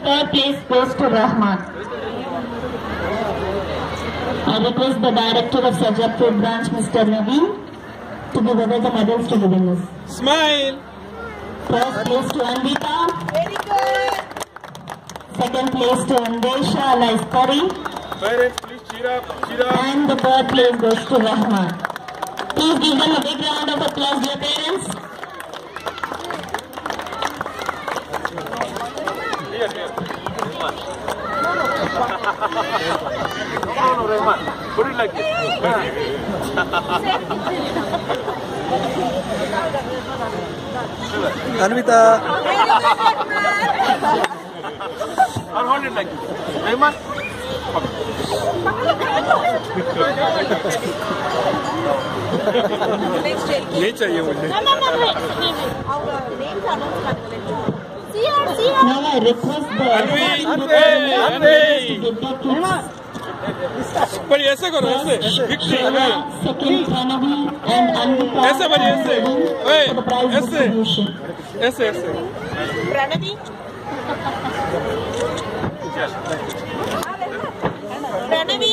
third place goes to Rahman. I request the Director of Sajapur branch, Mr. Naveen, to give away the medals to the winners. Smile! First place to Anvita. Very good. Second place to Andesha Laispari. Parents, please cheer up, cheer up. And the third place goes to Rahman. Please give them a big round of applause, dear parents. Here. No, Rahman. Put it like this. Anvita. And hold it like this. Rahman. नहीं चाहिए मुझे. Now I request the पर ऐसे करो ऐसे. Victory. second Pranavi and Anvita. ऐसे बड़ी ऐसे. ओए for the prize ऐसे. distribution. ऐसे. Pranavi. Pranavi.